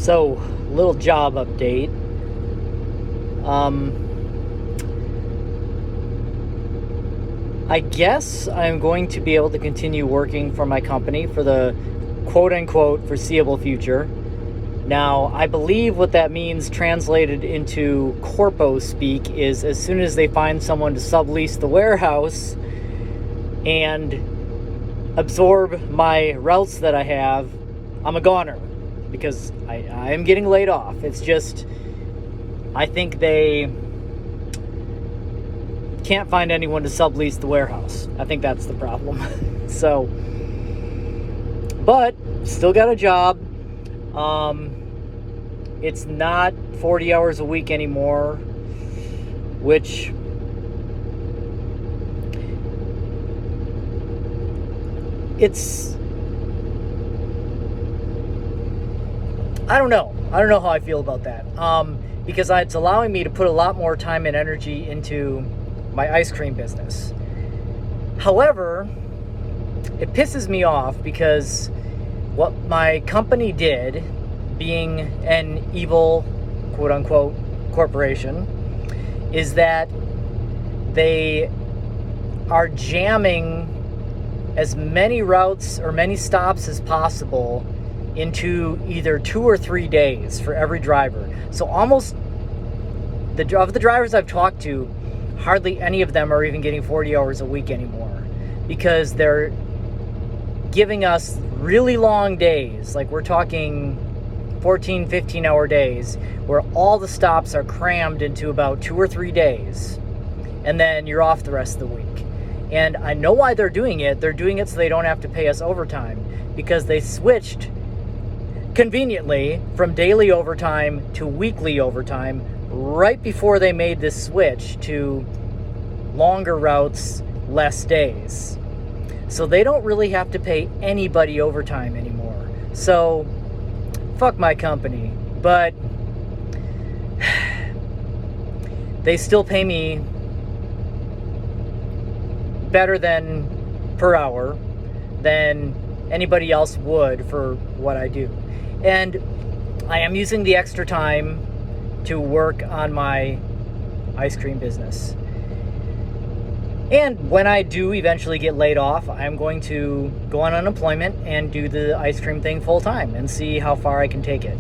So, little job update. I guess I'm going to be able to continue working for my company for the quote-unquote foreseeable future. Now, I believe what that means translated into corpo speak is as soon as they find someone to sublease the warehouse and absorb my routes that I have, I'm a goner because I am getting laid off. It's just, I think they can't find anyone to sublease the warehouse. I think that's the problem. So, but still got a job. It's not 40 hours a week anymore, which I don't know how I feel about that. Because it's allowing me to put a lot more time and energy into my ice cream business. However, it pisses me off because what my company did, being an evil, quote-unquote, corporation, is that they are jamming as many routes or many stops as possible into either 2 or 3 days for every driver. So almost, of the drivers I've talked to, hardly any of them are even getting 40 hours a week anymore because they're giving us really long days. Like we're talking 14, 15-hour days where all the stops are crammed into about 2 or 3 days, and then you're off the rest of the week. And I know why they're doing it. They're doing it so they don't have to pay us overtime, because they switched conveniently from daily overtime to weekly overtime right before they made this switch to longer routes, less days. So they don't really have to pay anybody overtime anymore. So fuck my company, but they still pay me better than per hour than anybody else would for what I do. And I am using the extra time to work on my ice cream business. And when I do eventually get laid off, I'm going to go on unemployment and do the ice cream thing full time and see how far I can take it.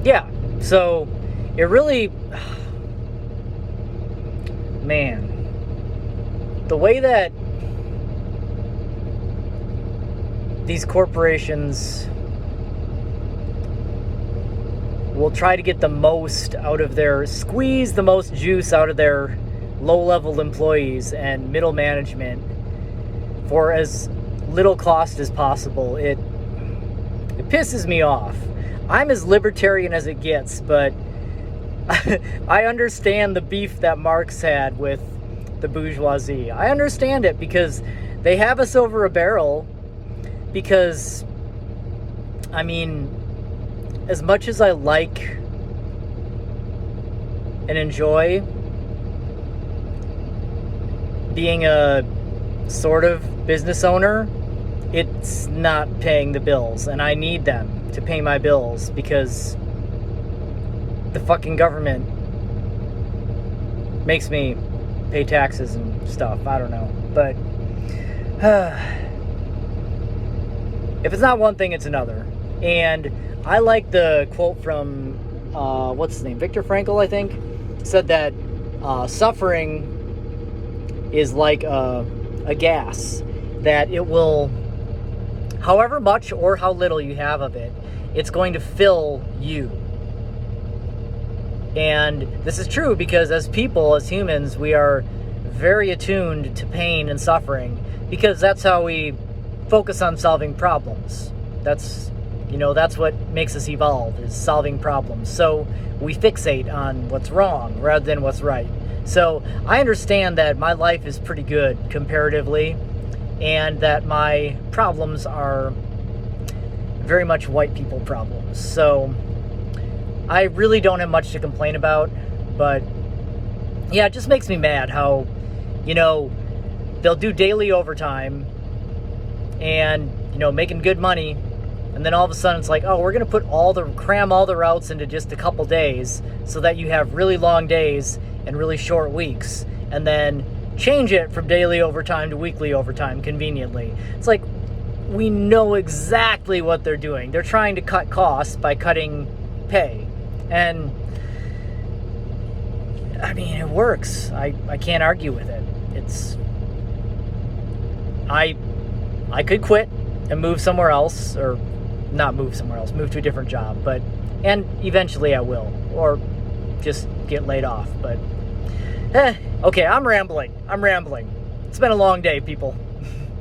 Yeah, so it really, man, the way that these corporations will try to get the most out of squeeze the most juice out of their low-level employees and middle management for as little cost as possible. It pisses me off. I'm as libertarian as it gets, but I understand the beef that Marx had with the bourgeoisie. I understand it because they have us over a barrel because, I mean, as much as I like and enjoy being a sort of business owner, it's not paying the bills, and I need them to pay my bills because the fucking government makes me pay taxes and stuff. I don't know, but if it's not one thing, it's another. And I like the quote from, what's his name? Viktor Frankl, I think, said that suffering is like a gas, that it will, however much or how little you have of it, it's going to fill you. And this is true because as people, as humans, we are very attuned to pain and suffering because that's how we focus on solving problems. That's what makes us evolve, is solving problems. So we fixate on what's wrong rather than what's right. So I understand that my life is pretty good comparatively, and that my problems are very much white people problems. So I really don't have much to complain about, but yeah, it just makes me mad how, they'll do daily overtime and, you know, making good money. And then all of a sudden it's like, oh, we're going to cram all the routes into just a couple days so that you have really long days and really short weeks. And then change it from daily overtime to weekly overtime conveniently. It's like, we know exactly what they're doing. They're trying to cut costs by cutting pay. And I mean, it works. I can't argue with it. I could quit and move somewhere else, or not move somewhere else, move to a different job, and eventually I will, or just get laid off. But okay, I'm rambling. It's been a long day, people.